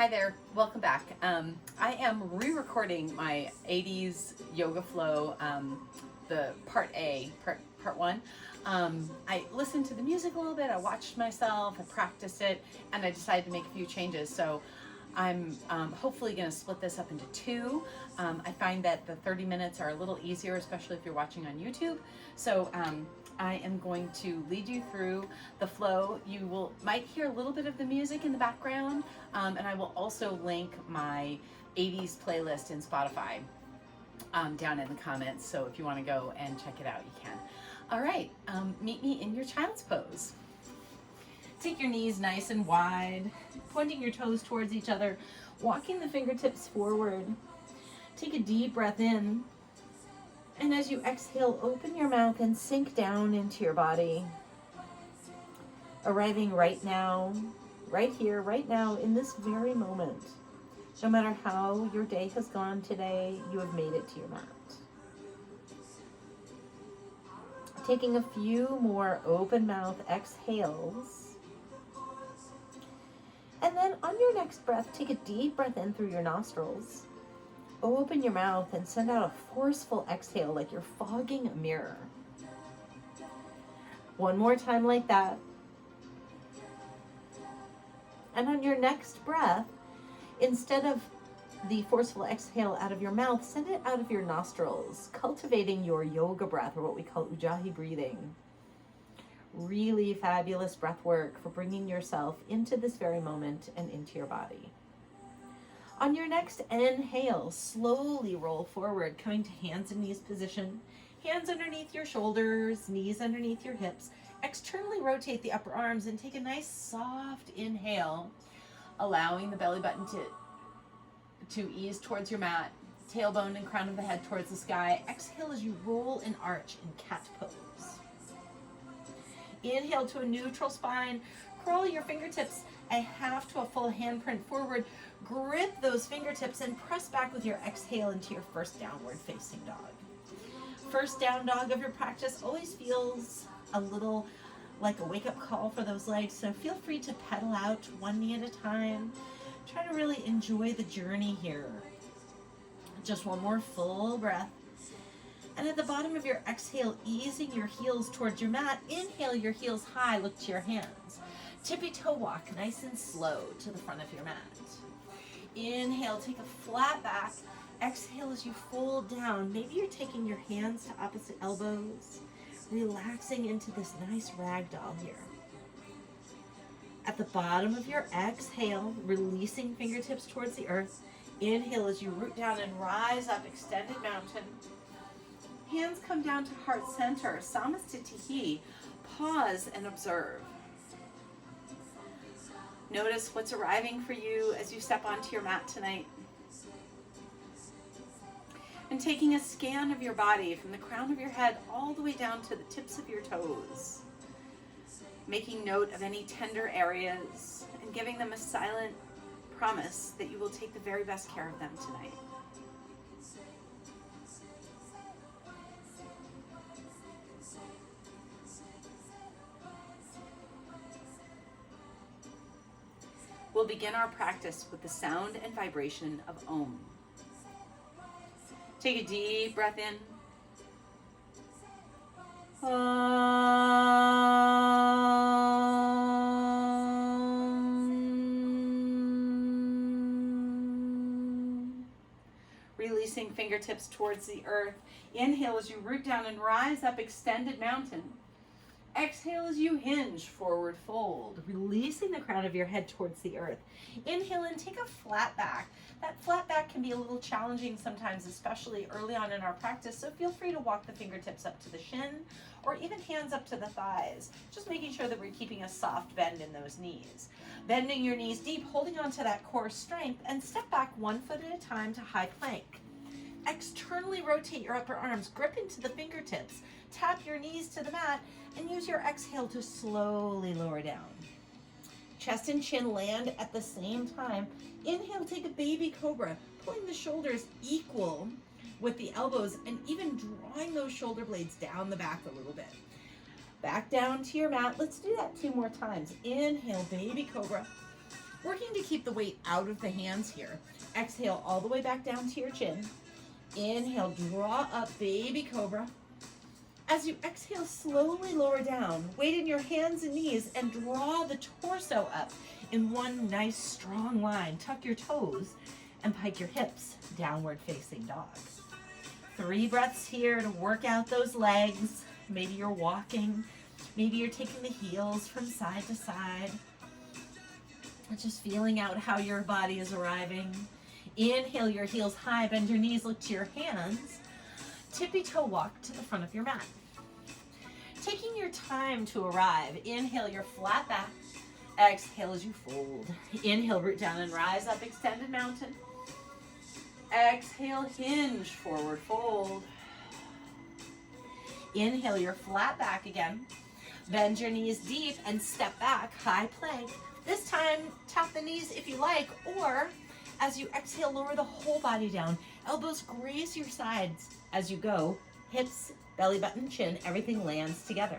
Hi there, welcome back. I am re-recording my 80s Yoga Flow, the part A, part one. I listened to the music a little bit, I watched myself, I practiced it, and I decided to make a few changes. So I'm hopefully going to split this up into two. I find that the 30 minutes are a little easier, especially if you're watching on YouTube. So I am going to lead you through the flow. You might hear a little bit of the music in the background, and I will also link my 80s playlist in Spotify down in the comments. So if you want to go and check it out, you can. All right, meet me in your child's pose. Take your knees nice and wide, pointing your toes towards each other, walking the fingertips forward. Take a deep breath in, and as you exhale, open your mouth and sink down into your body. Arriving right now, right here, right now, in this very moment. No matter how your day has gone today, you have made it to your mat. Taking a few more open mouth exhales. And then on your next breath, take a deep breath in through your nostrils. Open your mouth and send out a forceful exhale like you're fogging a mirror. One more time like that. And on your next breath, instead of the forceful exhale out of your mouth, send it out of your nostrils, cultivating your yoga breath, or what we call Ujjayi breathing. Really fabulous breath work for bringing yourself into this very moment and into your body. On your next inhale, slowly roll forward, coming to hands and knees position. Hands underneath your shoulders, knees underneath your hips. Externally rotate the upper arms and take a nice soft inhale, allowing the belly button to ease towards your mat. Tailbone and crown of the head towards the sky. Exhale as you roll and arch in cat pose. Inhale to a neutral spine. Curl your fingertips a half to a full handprint forward. Grip those fingertips and press back with your exhale into your first downward facing dog. First down dog of your practice always feels a little like a wake-up call for those legs, so feel free to pedal out one knee at a time. Try to really enjoy the journey here. Just one more full breath. And at the bottom of your exhale, easing your heels towards your mat. Inhale your heels high, look to your hands. Tippy toe walk, nice and slow to the front of your mat. Inhale, take a flat back. Exhale as you fold down. Maybe you're taking your hands to opposite elbows, relaxing into this nice ragdoll here. At the bottom of your exhale, releasing fingertips towards the earth. Inhale as you root down and rise up, extended mountain. Hands come down to heart center, Samastitihi. Pause and observe. Notice what's arriving for you as you step onto your mat tonight. And taking a scan of your body from the crown of your head all the way down to the tips of your toes. Making note of any tender areas and giving them a silent promise that you will take the very best care of them tonight. We'll begin our practice with the sound and vibration of Om. Take a deep breath in. Releasing fingertips towards the earth. Inhale as you root down and rise up, extended mountain. Exhale as you hinge, forward fold, releasing the crown of your head towards the earth. Inhale and take a flat back. That flat back can be a little challenging sometimes, especially early on in our practice, so feel free to walk the fingertips up to the shin or even hands up to the thighs, just making sure that we're keeping a soft bend in those knees. Bending your knees deep, holding on to that core strength, and step back 1 foot at a time to high plank. Externally rotate your upper arms, grip into the fingertips, tap your knees to the mat, and use your exhale to slowly lower down. Chest and chin land at the same time. Inhale, take a baby cobra, pulling the shoulders equal with the elbows and even drawing those shoulder blades down the back a little bit. Back down to your mat. Let's do that 2 more times. Inhale, baby cobra. Working to keep the weight out of the hands here. Exhale all the way back down to your chin. Inhale, draw up, baby cobra. As you exhale, slowly lower down. Weight in your hands and knees and draw the torso up in one nice strong line. Tuck your toes and pike your hips. Downward facing dog. 3 breaths here to work out those legs. Maybe you're walking. Maybe you're taking the heels from side to side. Just feeling out how your body is arriving. Inhale your heels high, bend your knees, look to your hands. Tippy toe walk to the front of your mat. Taking your time to arrive, inhale your flat back. Exhale as you fold. Inhale, root down and rise up, extended mountain. Exhale, hinge, forward fold. Inhale your flat back again. Bend your knees deep and step back, high plank. This time, tap the knees if you like, or as you exhale, lower the whole body down. Elbows graze your sides as you go. Hips, belly button, chin, everything lands together.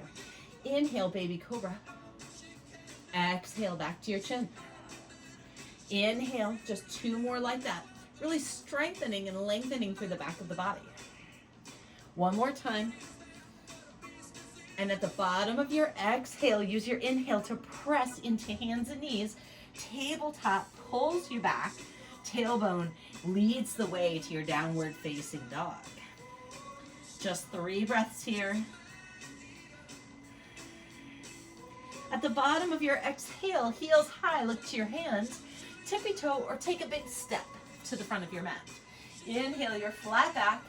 Inhale, baby cobra. Exhale, back to your chin. Inhale, just 2 more like that. Really strengthening and lengthening through the back of the body. 1 more time. And at the bottom of your exhale, use your inhale to press into hands and knees. Tabletop pulls you back. Tailbone leads the way to your downward facing dog. Just 3 breaths here. At the bottom of your exhale, heels high, look to your hands. Tippy toe or take a big step to the front of your mat. Inhale your flat back.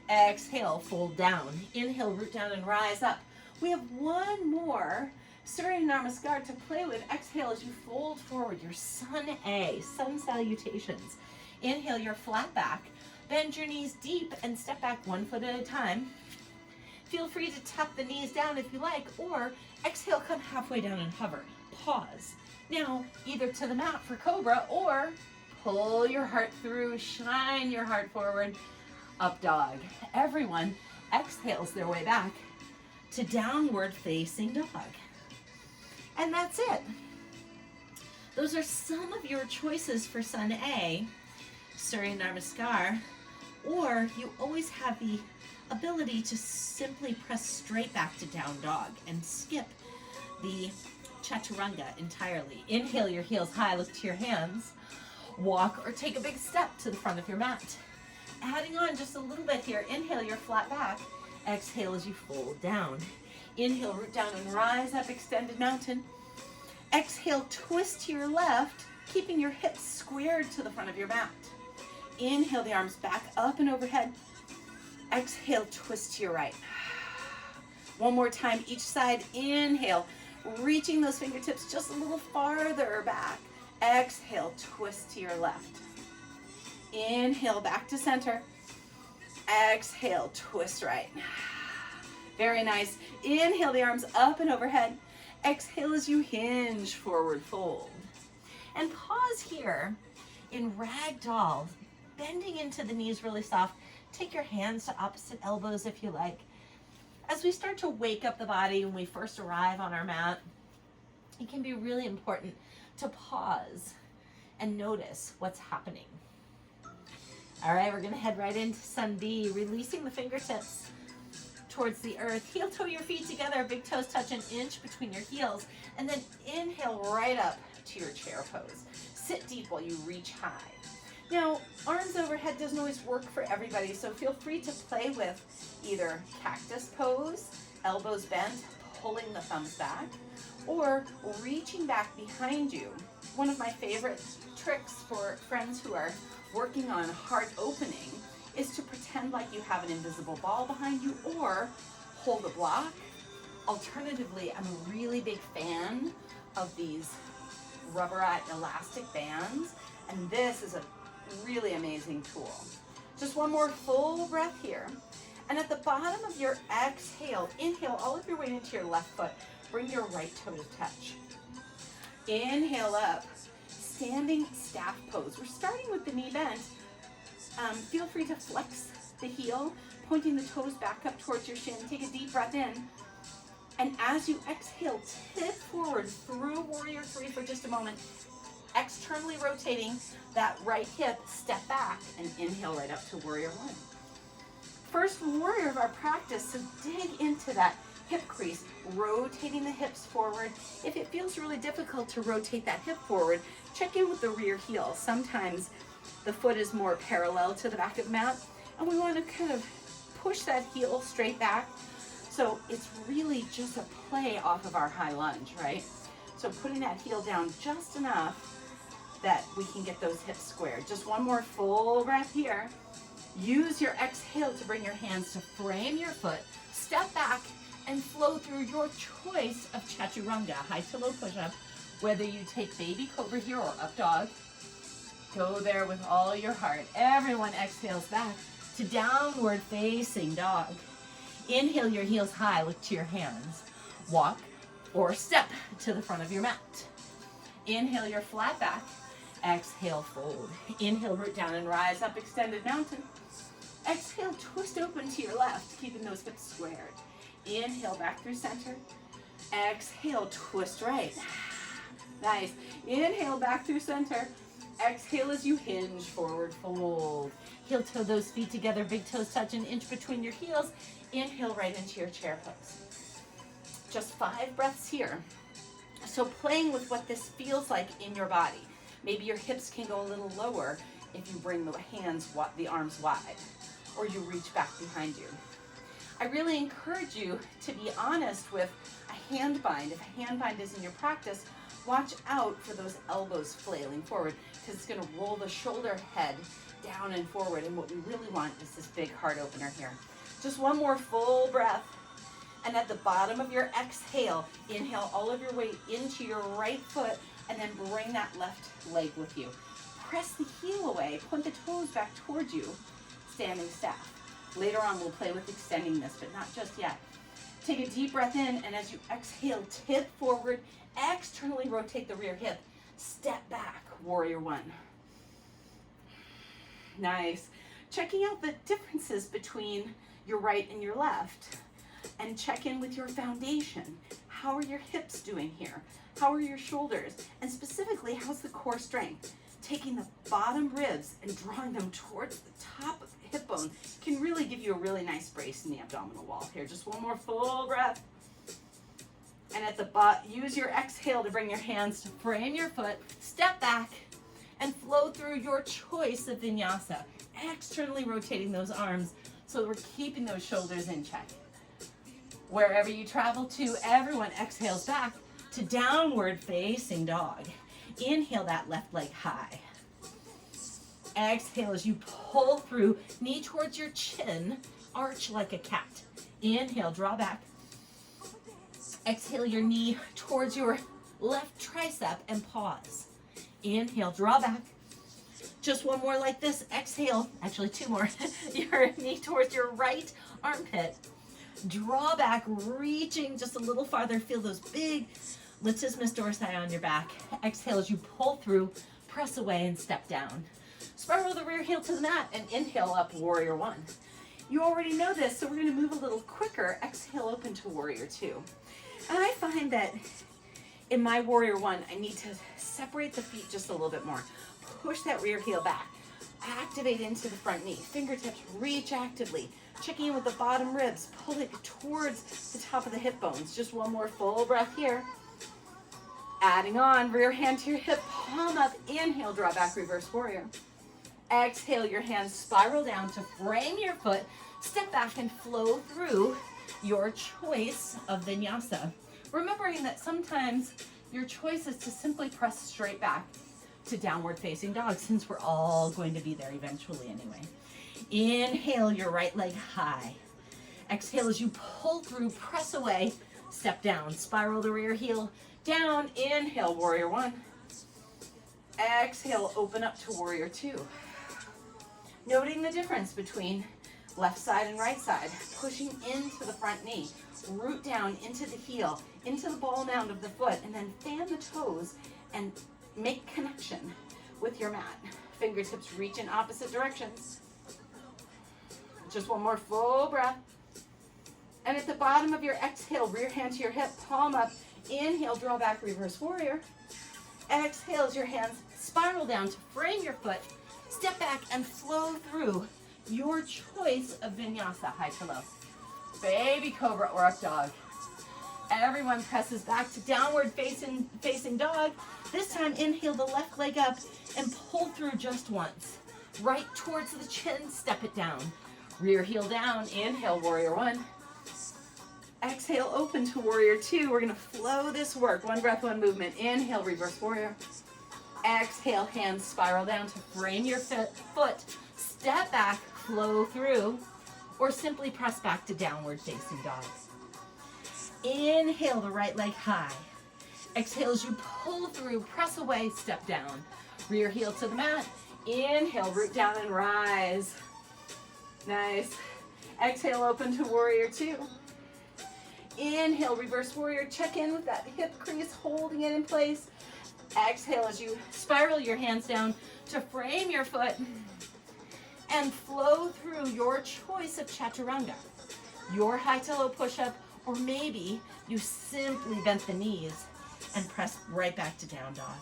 Exhale, fold down. Inhale, root down and rise up. We have 1 more Surya Namaskar to play with. Exhale as you fold forward, your Sun A, sun salutations. Inhale your flat back. Bend your knees deep and step back 1 foot at a time. Feel free to tuck the knees down if you like, or exhale, come halfway down and hover. Pause. Now, either to the mat for cobra, or pull your heart through, shine your heart forward, up dog. Everyone exhales their way back to downward facing dog. And that's it. Those are some of your choices for Sun A, Surya Namaskar, or you always have the ability to simply press straight back to down dog and skip the chaturanga entirely. Inhale your heels high, look to your hands. Walk or take a big step to the front of your mat. Adding on just a little bit here. Inhale your flat back. Exhale as you fold down. Inhale, root down and rise up, extended mountain. Exhale, twist to your left, keeping your hips squared to the front of your mat. Inhale the arms back up and overhead. Exhale, twist to your right. 1 more time each side. Inhale, reaching those fingertips just a little farther back. Exhale, twist to your left. Inhale, back to center. Exhale, twist right. Very nice. Inhale the arms up and overhead. Exhale as you hinge, forward fold. And pause here in ragdoll, bending into the knees really soft. Take your hands to opposite elbows if you like. As we start to wake up the body when we first arrive on our mat, it can be really important to pause and notice what's happening. All right, we're gonna head right into Sun B, releasing the fingertips towards the earth. Heel toe your feet together, big toes touch an inch between your heels, and then inhale right up to your chair pose. Sit deep while you reach high. Now, arms overhead doesn't always work for everybody, so feel free to play with either cactus pose, elbows bent, pulling the thumbs back, or reaching back behind you. One of my favorite tricks for friends who are working on heart opening is to pretend like you have an invisible ball behind you or hold a block. Alternatively, I'm a really big fan of these rubberite elastic bands, and this is a really amazing tool. Just 1 more full breath here. And at the bottom of your exhale, inhale all of your weight into your left foot. Bring your right toe to touch. Inhale up, standing staff pose. We're starting with the knee bent. Feel free to flex the heel, pointing the toes back up towards your shin. Take a deep breath in. And as you exhale, tip forward through Warrior 3 for just a moment. externally rotating that right hip, step back, and inhale right up to warrior one. First warrior of our practice, so dig into that hip crease, rotating the hips forward. If it feels really difficult to rotate that hip forward, check in with the rear heel. Sometimes the foot is more parallel to the back of the mat, and we want to kind of push that heel straight back. So it's really just a play off of our high lunge, right? So putting that heel down just enough that we can get those hips squared. Just one more full breath here. Use your exhale to bring your hands to frame your foot, step back, and flow through your choice of chaturanga, high to low push-up. Whether you take baby cobra here or up dog, go there with all your heart. Everyone exhales back to downward facing dog. Inhale your heels high, look to your hands. Walk or step to the front of your mat. Inhale your flat back. Exhale, fold. Inhale, root down and rise up, extended mountain. Exhale, twist open to your left, keeping those hips squared. Inhale, back through center. Exhale, twist right. Nice. Inhale, back through center. Exhale as you hinge, forward fold. Heel toe those feet together, big toes touch an inch between your heels. Inhale right into your chair pose. Just 5 breaths here. So playing with what this feels like in your body. Maybe your hips can go a little lower if you bring the hands, the arms wide, or you reach back behind you. I really encourage you to be honest with a hand bind. If a hand bind is in your practice, watch out for those elbows flailing forward because it's going to roll the shoulder head down and forward. And what we really want is this big heart opener here. Just one more full breath. And at the bottom of your exhale, inhale all of your weight into your right foot and then bring that left leg with you. Press the heel away, point the toes back towards you, standing staff. Later on, we'll play with extending this, but not just yet. Take a deep breath in, and as you exhale, tip forward, externally rotate the rear hip, step back, warrior one. Nice. Checking out the differences between your right and your left, and check in with your foundation. How are your hips doing here? How are your shoulders? And specifically, how's the core strength? Taking the bottom ribs and drawing them towards the top of the hip bone can really give you a really nice brace in the abdominal wall. Here, just one more full breath. And at the bottom, use your exhale to bring your hands to frame your foot, step back, and flow through your choice of vinyasa, externally rotating those arms so that we're keeping those shoulders in check. Wherever you travel to, everyone exhales back to downward facing dog. Inhale that left leg high. Exhale as you pull through, knee towards your chin, arch like a cat. Inhale, draw back. Exhale your knee towards your left tricep and pause. Inhale, draw back. Just one more like this. Exhale, actually 2 more. Your knee towards your right armpit. Draw back, reaching just a little farther. Feel those big latissimus dorsi on your back. Exhale as you pull through, press away and step down. Spiral the rear heel to the mat and inhale up, warrior one. You already know this, so we're going to move a little quicker. Exhale, open to warrior two. And I find that in my warrior one, I need to separate the feet just a little bit more. Push that rear heel back. Activate into the front knee. Fingertips reach actively. Checking in with the bottom ribs. Pull it towards the top of the hip bones. Just one more full breath here. Adding on, rear hand to your hip, palm up. Inhale, draw back, reverse warrior. Exhale, your hands spiral down to frame your foot. Step back and flow through your choice of vinyasa. Remembering that sometimes your choice is to simply press straight back to downward facing dog, since we're all going to be there eventually anyway. Inhale your right leg high. Exhale as you pull through, press away, step down, spiral the rear heel down. Inhale, warrior one. Exhale, open up to warrior two. Noting the difference between left side and right side, pushing into the front knee, root down into the heel, into the ball mound of the foot, and then fan the toes and make connection with your mat. Fingertips reach in opposite directions. Just one more full breath. And at the bottom of your exhale, rear hand to your hip, palm up. Inhale, draw back, reverse warrior. Exhale as your hands spiral down to frame your foot. Step back and flow through your choice of vinyasa, high to low. Baby cobra or up dog. Everyone presses back to downward facing dog. This time inhale the left leg up and pull through just once. Right towards the chin, step it down. Rear heel down, inhale warrior one. Exhale, open to warrior two. We're gonna flow this work. One breath, one movement. Inhale, reverse warrior. Exhale, hands spiral down to frame your foot. Step back, flow through, or simply press back to downward facing dog. Inhale the right leg high. Exhale as you pull through, press away, step down. Rear heel to the mat. Inhale, root down and rise. Nice. Exhale, open to warrior two. Inhale, reverse warrior. Check in with that hip crease, holding it in place. Exhale as you spiral your hands down to frame your foot and flow through your choice of chaturanga. Your high to low push-up, or maybe you simply bent the knees and press right back to down dog.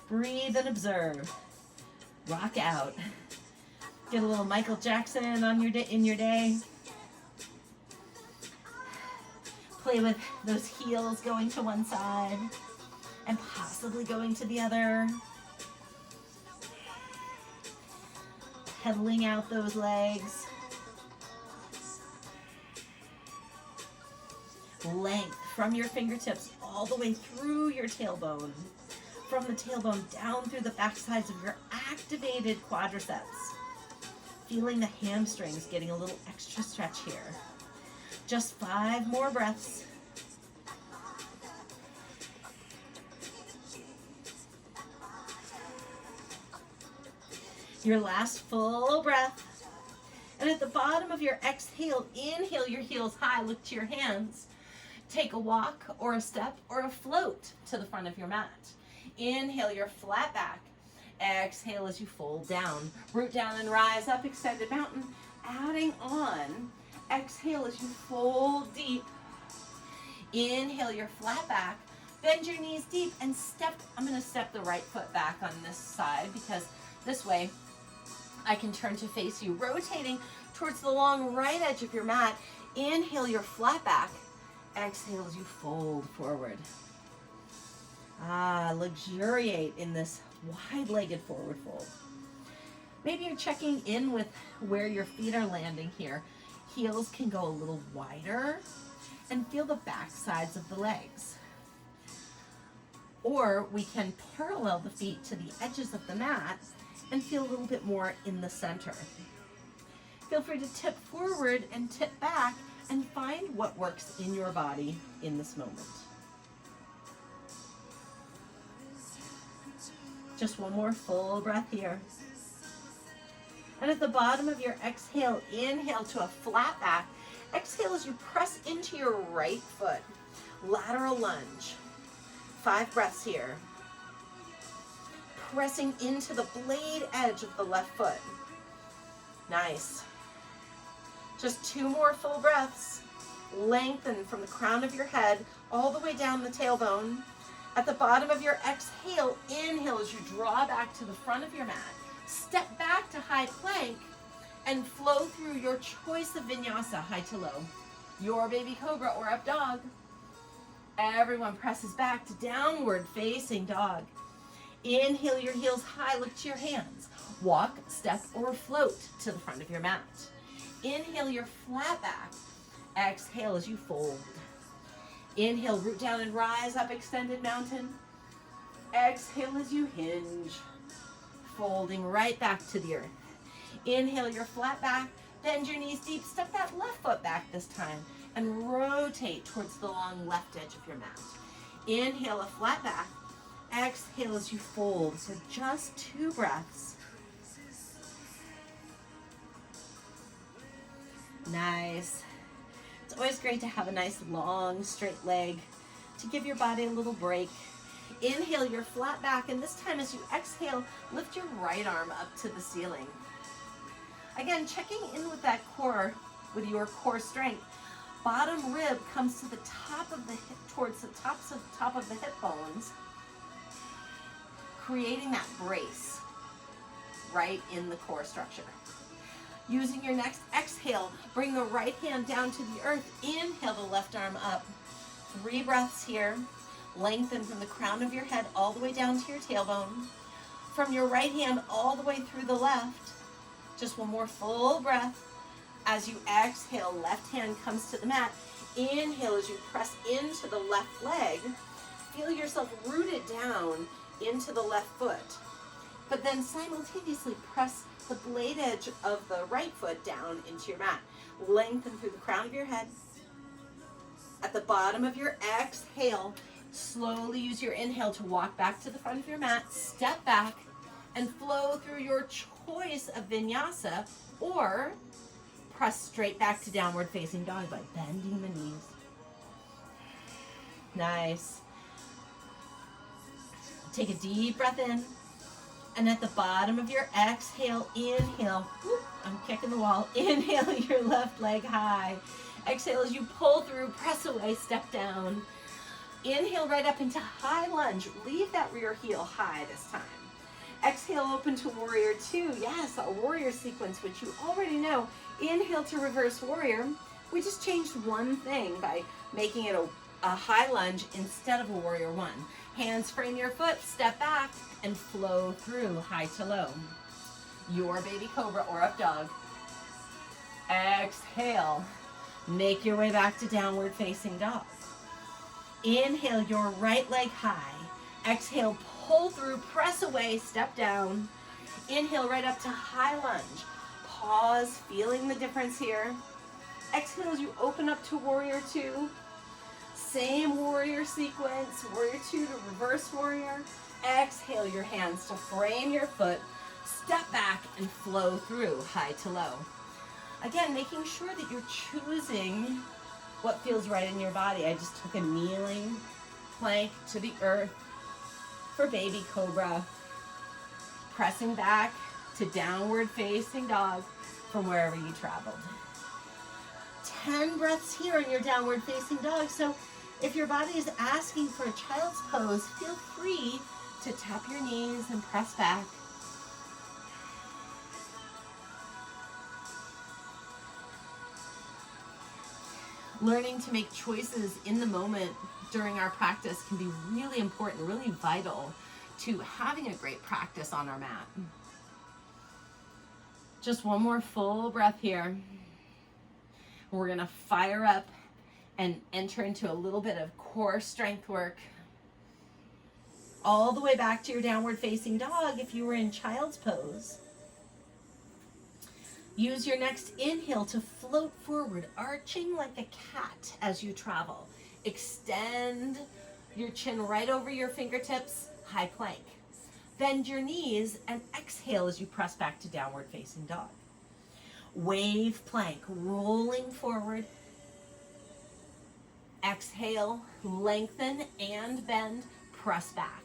Breathe and observe. Rock out. Get a little Michael Jackson on your in your day. Play with those heels going to one side and possibly going to the other. Pedaling out those legs. Length from your fingertips all the way through your tailbone. From the tailbone down through the back sides of your activated quadriceps. Feeling the hamstrings getting a little extra stretch here. Just 5 more breaths. Your last full breath. And at the bottom of your exhale, inhale your heels high, look to your hands. Take a walk or a step or a float to the front of your mat. Inhale your flat back. Exhale as you fold down. Root down and rise up, extended mountain. Adding on. Exhale as you fold deep. Inhale your flat back. Bend your knees deep and step. I'm going to step the right foot back on this side because this way I can turn to face you. Rotating towards the long right edge of your mat. Inhale your flat back. Exhale as you fold forward. Luxuriate in this wide-legged forward fold. Maybe you're checking in with where your feet are landing here. Heels can go a little wider and feel the back sides of the legs. Or we can parallel the feet to the edges of the mat and feel a little bit more in the center. Feel free to tip forward and tip back and find what works in your body in this moment. Just one more full breath here. And at the bottom of your exhale, inhale to a flat back. Exhale as you press into your right foot. Lateral lunge. 5 breaths here. Pressing into the blade edge of the left foot. Nice. Just 2 more full breaths. Lengthen from the crown of your head all the way down the tailbone. At the bottom of your exhale, inhale as you draw back to the front of your mat. Step back to high plank and flow through your choice of vinyasa, high to low. Your baby cobra or up dog. Everyone presses back to downward facing dog. Inhale your heels high, look to your hands. Walk, step, or float to the front of your mat. Inhale your flat back. Exhale as you fold. Inhale, root down and rise up, extended mountain. Exhale as you hinge. Folding right back to the earth. Inhale your flat back. Bend your knees deep. Step that left foot back this time. And rotate towards the long left edge of your mat. Inhale a flat back. Exhale as you fold for just 2 breaths. Nice. It's always great to have a nice long straight leg to give your body a little break. Inhale your flat back, and this time as you exhale, lift your right arm up to the ceiling. Again, checking in with that core, with your core strength. Bottom rib comes to the top of the hip, towards the top of the hip bones. creating that brace right in the core structure. Using your next exhale, bring the right hand down to the earth. Inhale the left arm up. 3 breaths here. Lengthen from the crown of your head all the way down to your tailbone. From your right hand all the way through the left. Just one more full breath. As you exhale, left hand comes to the mat. Inhale as you press into the left leg. Feel yourself rooted down into the left foot. But then simultaneously press the blade edge of the right foot down into your mat. Lengthen through the crown of your head. At the bottom of your exhale, slowly use your inhale to walk back to the front of your mat, step back, and flow through your choice of vinyasa, or press straight back to downward facing dog by bending the knees. Nice. Take a deep breath in. And at the bottom of your exhale, inhale. Whoop, I'm kicking the wall. Inhale your left leg high. Exhale as you pull through, press away, step down. Inhale right up into high lunge. Leave that rear heel high this time. Exhale, open to warrior 2. Yes, a warrior sequence, which you already know. Inhale to reverse warrior. We just changed one thing by making it a high lunge instead of a warrior 1. Hands frame your foot, step back, and flow through high to low. Your baby cobra or up dog. Exhale. Make your way back to downward facing dog. Inhale your right leg high. Exhale, pull through, press away, step down. Inhale right up to high lunge. Pause, feeling the difference here. Exhale as you open up to warrior 2. Same warrior sequence, warrior 2 to reverse warrior. Exhale your hands to frame your foot, step back and flow through high to low. Again, making sure that you're choosing what feels right in your body. I just took a kneeling plank to the earth for baby cobra, pressing back to downward facing dog from wherever you traveled. 10 breaths here in your downward facing dog. So if your body is asking for a child's pose, feel free to tap your knees and press back. Learning to make choices in the moment during our practice can be really important, really vital to having a great practice on our mat. Just one more full breath here. We're gonna fire up and enter into a little bit of core strength work. All the way back to your downward facing dog if you were in child's pose. Use your next inhale to float forward, arching like a cat as you travel. Extend your chin right over your fingertips, high plank. Bend your knees and exhale as you press back to downward facing dog. Wave plank, rolling forward. Exhale, lengthen and bend, press back.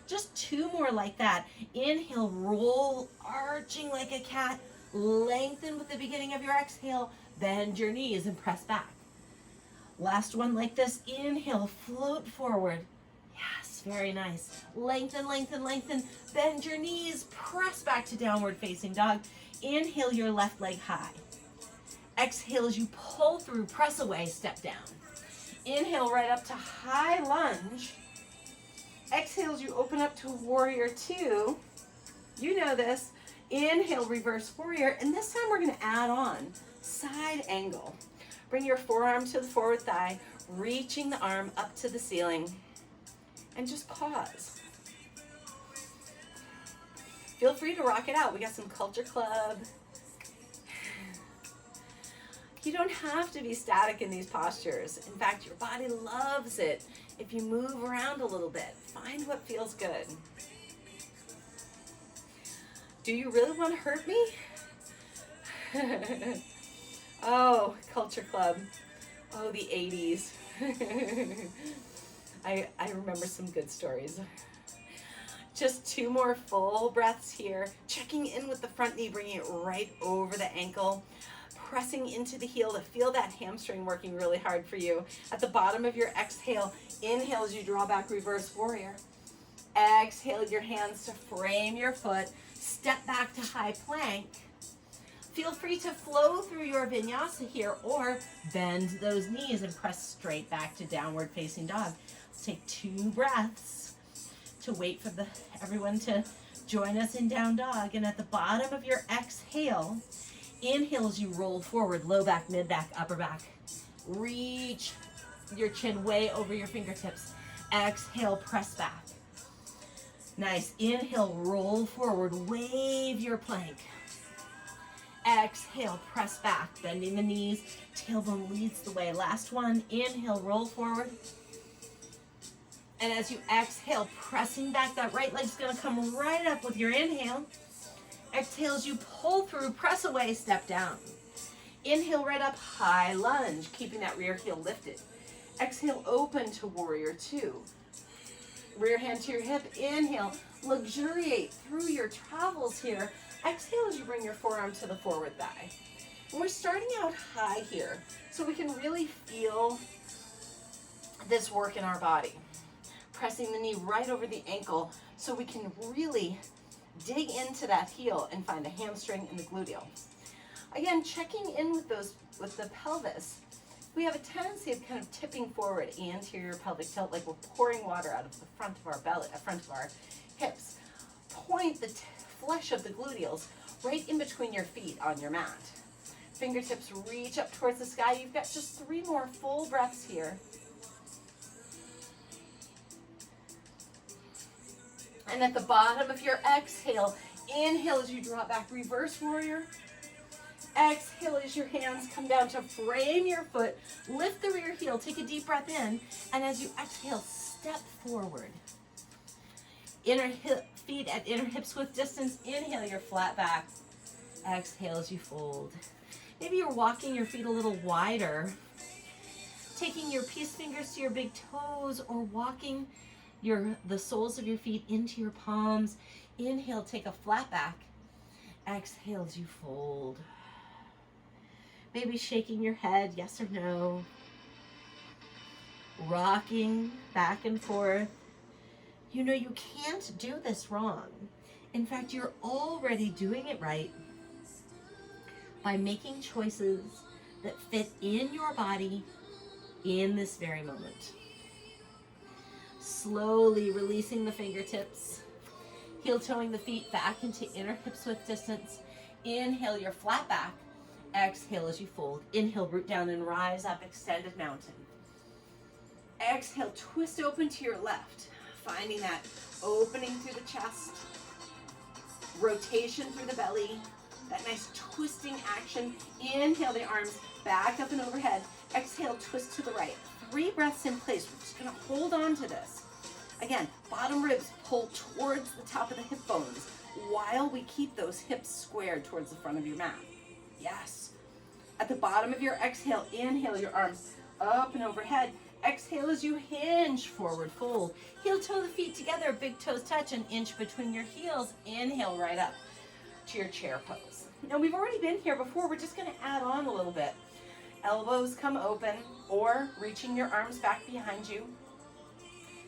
Just 2 more like that. Inhale, roll, arching like a cat. Lengthen with the beginning of your exhale. Bend your knees and press back. Last one like this. Inhale, float forward. Yes, very nice. Lengthen, lengthen, lengthen. Bend your knees, press back to downward facing dog. Inhale your left leg high. Exhale as you pull through, press away, step down. Inhale right up to high lunge. Exhale as you open up to warrior 2. You know this. Inhale, reverse warrior. And this time we're going to add on side angle. Bring your forearm to the forward thigh, reaching the arm up to the ceiling. And just pause. Feel free to rock it out. We got some Culture Club. You don't have to be static in these postures. In fact, your body loves it if you move around a little bit. Find what feels good. Do you really want to hurt me? Oh, Culture Club. Oh, the 80s. I remember some good stories. Just 2 more full breaths here. Checking in with the front knee, bringing it right over the ankle. Pressing into the heel to feel that hamstring working really hard for you. At the bottom of your exhale, inhale as you draw back, reverse warrior. Exhale your hands to frame your foot. Step back to high plank. Feel free to flow through your vinyasa here or bend those knees and press straight back to downward facing dog. Take 2 breaths to wait for everyone to join us in down dog. And at the bottom of your exhale, inhale as you roll forward, low back, mid back, upper back. Reach your chin way over your fingertips. Exhale, press back. Nice. Inhale, roll forward, wave your plank. Exhale, press back, bending the knees, tailbone leads the way. Last one, inhale, roll forward. And as you exhale, pressing back, that right leg's gonna come right up with your inhale. Exhale as you pull through, press away, step down. Inhale right up, high lunge, keeping that rear heel lifted. Exhale, open to warrior 2. Rear hand to your hip, inhale, luxuriate through your travels here. Exhale as you bring your forearm to the forward thigh. And we're starting out high here, so we can really feel this work in our body. Pressing the knee right over the ankle so we can really dig into that heel and find the hamstring and the gluteal. Again, checking in with the pelvis. We have a tendency of kind of tipping forward, anterior pelvic tilt, like we're pouring water out of the front of our belly, front of our hips. Point the flesh of the gluteals right in between your feet on your mat. Fingertips reach up towards the sky. You've got just 3 more full breaths here. And at the bottom of your exhale, inhale as you draw back, reverse warrior. Exhale as your hands come down to frame your foot. Lift the rear heel, take a deep breath in, and as you exhale, step forward. Inner feet at inner hips width distance. Inhale your flat back. Exhale as you fold. Maybe you're walking your feet a little wider, taking your peace fingers to your big toes, or walking the soles of your feet into your palms. Inhale, take a flat back. Exhale as you fold. Maybe shaking your head, yes or no. Rocking back and forth. You know you can't do this wrong. In fact, you're already doing it right by making choices that fit in your body in this very moment. Slowly releasing the fingertips, heel toeing the feet back into inner hips width distance. Inhale your flat back. Exhale as you fold. Inhale, root down and rise up, extended mountain. Exhale, twist open to your left, finding that opening through the chest, rotation through the belly, that nice twisting action. Inhale the arms back up and overhead. Exhale, twist to the right. 3 breaths in place. We're just gonna hold on to this. Again, bottom ribs pull towards the top of the hip bones while we keep those hips squared towards the front of your mat. Yes. At the bottom of your exhale, inhale your arms up and overhead. Exhale as you hinge, forward fold. Heel toe the feet together, big toes touch, an inch between your heels. Inhale right up to your chair pose. Now we've already been here before, we're just gonna add on a little bit. Elbows come open or reaching your arms back behind you.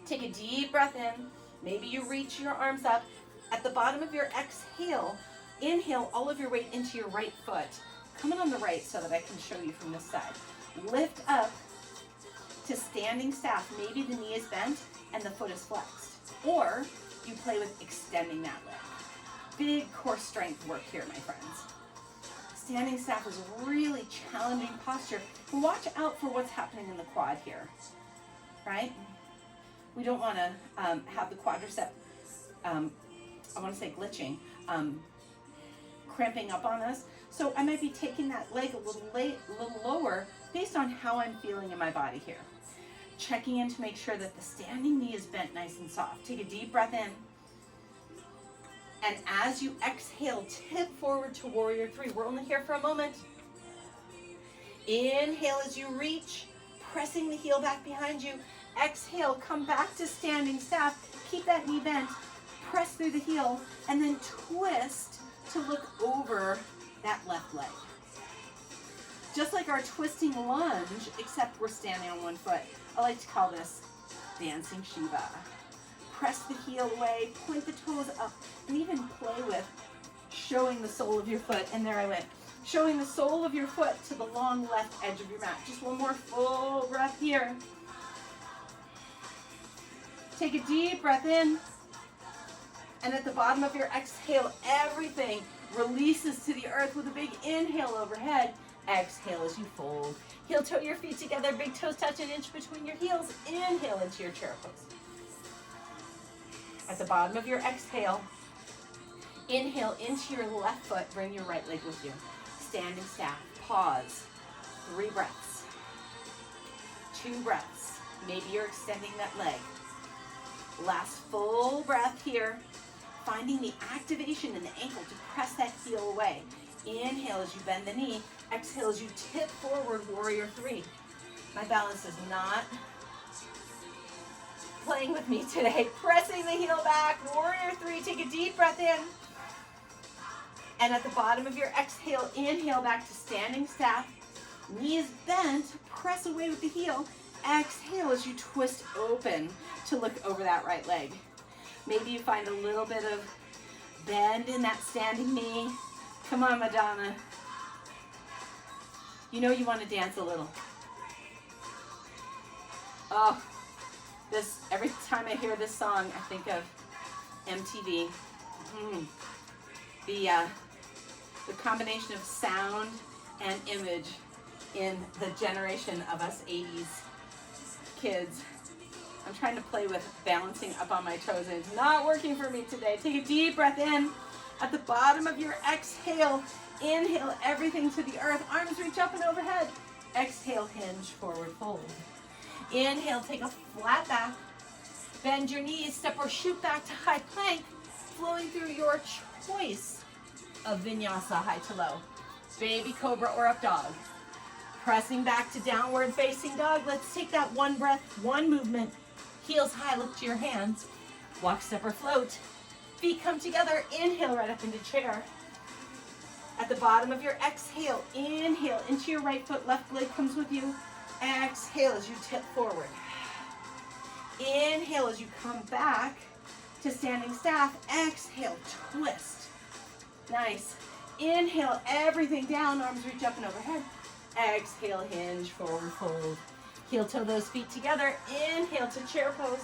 Take a deep breath in. Maybe you reach your arms up. At the bottom of your exhale, inhale all of your weight into your right foot. Coming on the right so that I can show you from this side. Lift up to standing staff. Maybe the knee is bent and the foot is flexed. Or you play with extending that leg. Big core strength work here, my friends. Standing staff is a really challenging posture. And watch out for what's happening in the quad here, right? We don't want to have the quadricep, I want to say glitching, cramping up on us. So I might be taking that leg a little lower based on how I'm feeling in my body here. Checking in to make sure that the standing knee is bent nice and soft. Take a deep breath in. And as you exhale, tip forward to warrior 3. We're only here for a moment. Inhale as you reach, pressing the heel back behind you. Exhale, come back to standing staff. Keep that knee bent. Press through the heel and then twist to look over that left leg. Just like our twisting lunge, except we're standing on one foot. I like to call this dancing Shiva. press the heel away, point the toes up, and even play with showing the sole of your foot. And there I went. Showing the sole of your foot to the long left edge of your mat. Just one more full breath here. Take a deep breath in. And at the bottom of your exhale, everything releases to the earth with a big inhale overhead. Exhale as you fold. Heel toe your feet together, big toes touch an inch between your heels. Inhale into your chair pose. At the bottom of your exhale, inhale into your left foot, bring your right leg with you. Standing staff, pause, 3 breaths, 2 breaths. Maybe you're extending that leg. Last full breath here, finding the activation in the ankle to press that heel away. Inhale as you bend the knee, exhale as you tip forward, warrior 3. My balance is not playing with me today. Pressing the heel back, warrior 3, take a deep breath in. And at the bottom of your exhale, inhale back to standing staff. Knees bent, press away with the heel. Exhale as you twist open to look over that right leg. Maybe you find a little bit of bend in that standing knee. Come on, Madonna. You know you want to dance a little. Oh, every time I hear this song, I think of MTV. The combination of sound and image in the generation of us 80s kids. I'm trying to play with balancing up on my toes, and it's not working for me today. Take a deep breath in. At the bottom of your exhale, inhale everything to the earth. Arms reach up and overhead. Exhale, hinge, forward fold. Inhale, take a flat back. Bend your knees, step or shoot back to high plank, flowing through your choice of vinyasa, high to low, baby cobra or up dog. Pressing back to downward facing dog. Let's take that one breath, one movement. Heels high, lift your hands. Walk, step, or float. Feet come together. Inhale right up into chair. At the bottom of your exhale, inhale into your right foot. Left leg comes with you. Exhale as you tip forward. Inhale as you come back to standing staff. Exhale, twist. Nice. Inhale, everything down, arms reach up and overhead. Exhale, hinge, forward fold. Heel toe those feet together. Inhale to chair pose.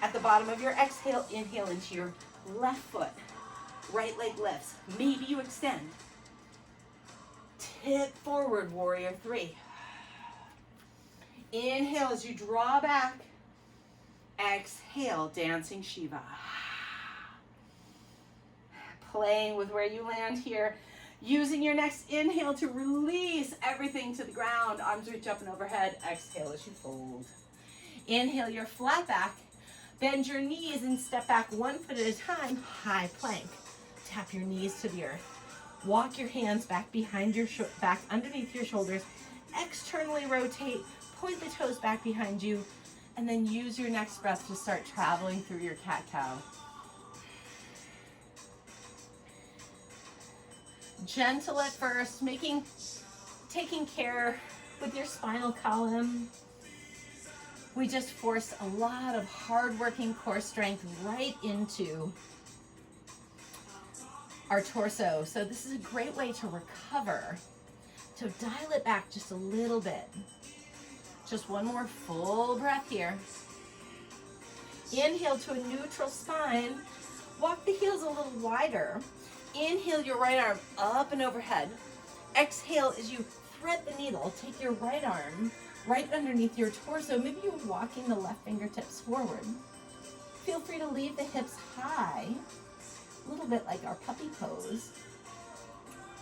At the bottom of your exhale, inhale into your left foot. Right leg lifts. Maybe you extend. Tip forward, warrior 3. Inhale as you draw back. Exhale, dancing Shiva. Playing with where you land here. Using your next inhale to release everything to the ground. Arms reach up and overhead. Exhale as you fold. Inhale your flat back. Bend your knees and step back 1 foot at a time. High plank. Tap your knees to the earth. Walk your hands back behind your back underneath your shoulders. Externally rotate. Point the toes back behind you. And then use your next breath to start traveling through your cat-cow. Gentle at first, taking care with your spinal column. We just force a lot of hard-working core strength right into our torso. So this is a great way to recover. So dial it back just a little bit. Just one more full breath here. Inhale to a neutral spine. Walk the heels a little wider. Inhale your right arm up and overhead. Exhale as you thread the needle. Take your right arm right underneath your torso. Maybe you're walking the left fingertips forward. Feel free to leave the hips high, a little bit like our puppy pose.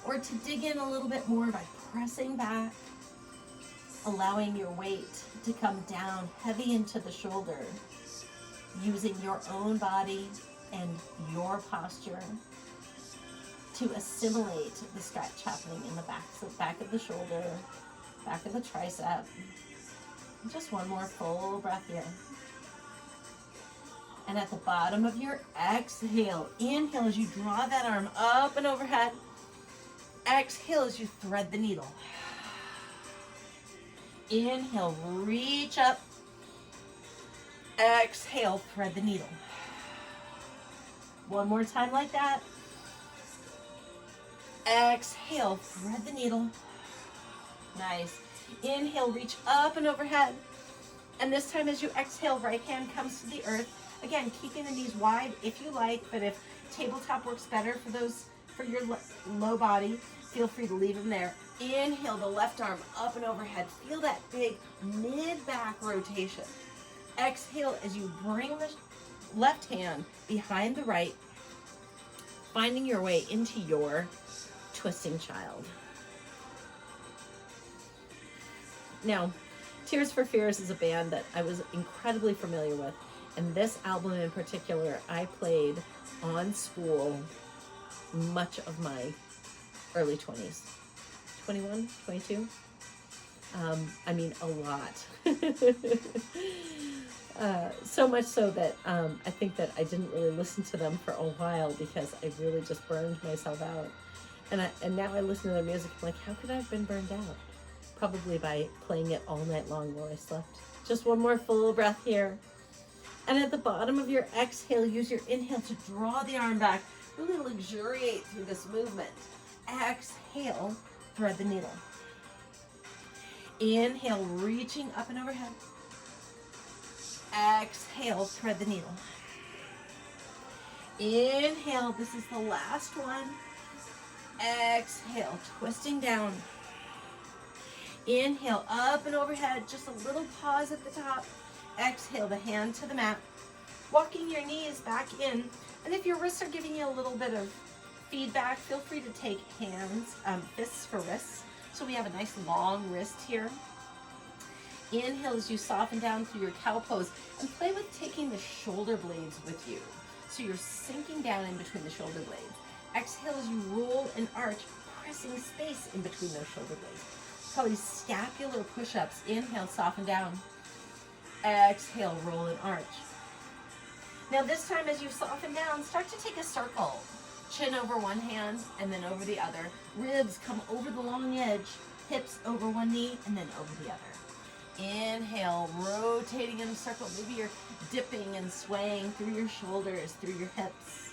Or to dig in a little bit more by pressing back, allowing your weight to come down heavy into the shoulder, using your own body and your posture to assimilate the stretch happening in the back. So back of the shoulder, back of the tricep. Just one more full breath here. And at the bottom of your exhale, inhale as you draw that arm up and overhead. Exhale as you thread the needle. Inhale, reach up. Exhale, thread the needle. One more time like that. Exhale, thread the needle. Nice. Inhale, reach up and overhead. And this time as you exhale, right hand comes to the earth. Again, keeping the knees wide if you like, but if tabletop works better for your low body, feel free to leave them there. Inhale, the left arm up and overhead. Feel that big mid-back rotation. Exhale as you bring the left hand behind the right, finding your way into your twisting child. Now, Tears for Fears is a band that I was incredibly familiar with, and this album in particular, I played on spool much of my early 20s. 21, 22? I mean, a lot. So much so that I think that I didn't really listen to them for a while because I really just burned myself out. And now I listen to their music, I'm like, how could I have been burned out? Probably by playing it all night long while I slept. Just one more full breath here. And at the bottom of your exhale, use your inhale to draw the arm back. Really luxuriate through this movement. Exhale, thread the needle. Inhale, reaching up and overhead. Exhale, thread the needle. Inhale, this is the last one. Exhale, twisting down. Inhale, up and overhead, just a little pause at the top. Exhale, the hand to the mat. Walking your knees back in. And if your wrists are giving you a little bit of feedback, feel free to take hands, fists for wrists. So we have a nice long wrist here. Inhale as you soften down through your cow pose and play with taking the shoulder blades with you. So you're sinking down in between the shoulder blades. Exhale as you roll and arch, pressing space in between those shoulder blades. Probably scapular push-ups. Inhale, soften down. Exhale, roll and arch. Now this time as you soften down, start to take a circle. Chin over one hand and then over the other. Ribs come over the long edge. Hips over one knee and then over the other. Inhale, rotating in a circle. Maybe you're dipping and swaying through your shoulders, through your hips.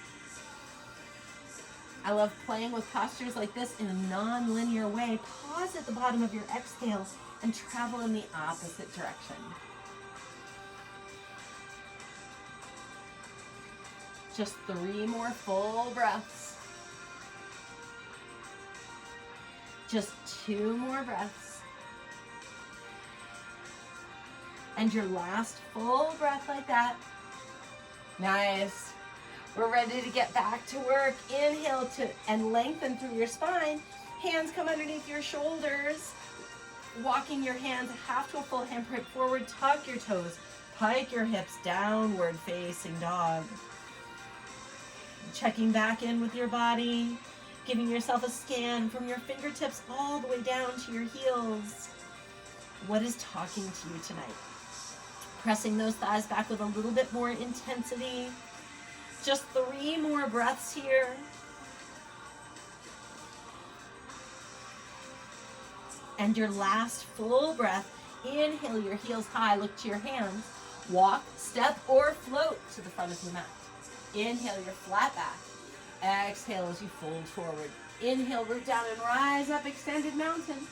I love playing with postures like this in a non-linear way. Pause at the bottom of your exhale and travel in the opposite direction. Just 3 more full breaths. Just 2 more breaths. And your last full breath like that. Nice. We're ready to get back to work. Inhale and lengthen through your spine. Hands come underneath your shoulders. Walking your hands half to a full handprint forward. Tuck your toes. Pike your hips. Downward facing dog. Checking back in with your body. Giving yourself a scan from your fingertips all the way down to your heels. What is talking to you tonight? Pressing those thighs back with a little bit more intensity. Just 3 more breaths here. And your last full breath. Inhale your heels high, look to your hands. Walk, step, or float to the front of your mat. Inhale your flat back. Exhale as you fold forward. Inhale, root down and rise up, extended mountain.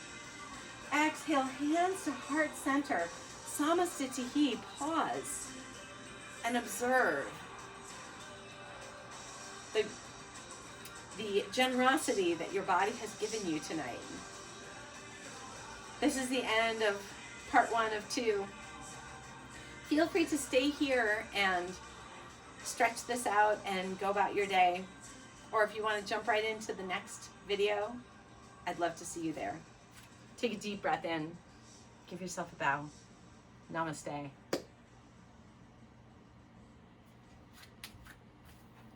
Exhale, hands to heart center. Samasthiti, pause and observe the generosity that your body has given you tonight. This is the end of part 1 of 2. Feel free to stay here and stretch this out and go about your day. Or if you want to jump right into the next video, I'd love to see you there. Take a deep breath in. Give yourself a bow. Namaste.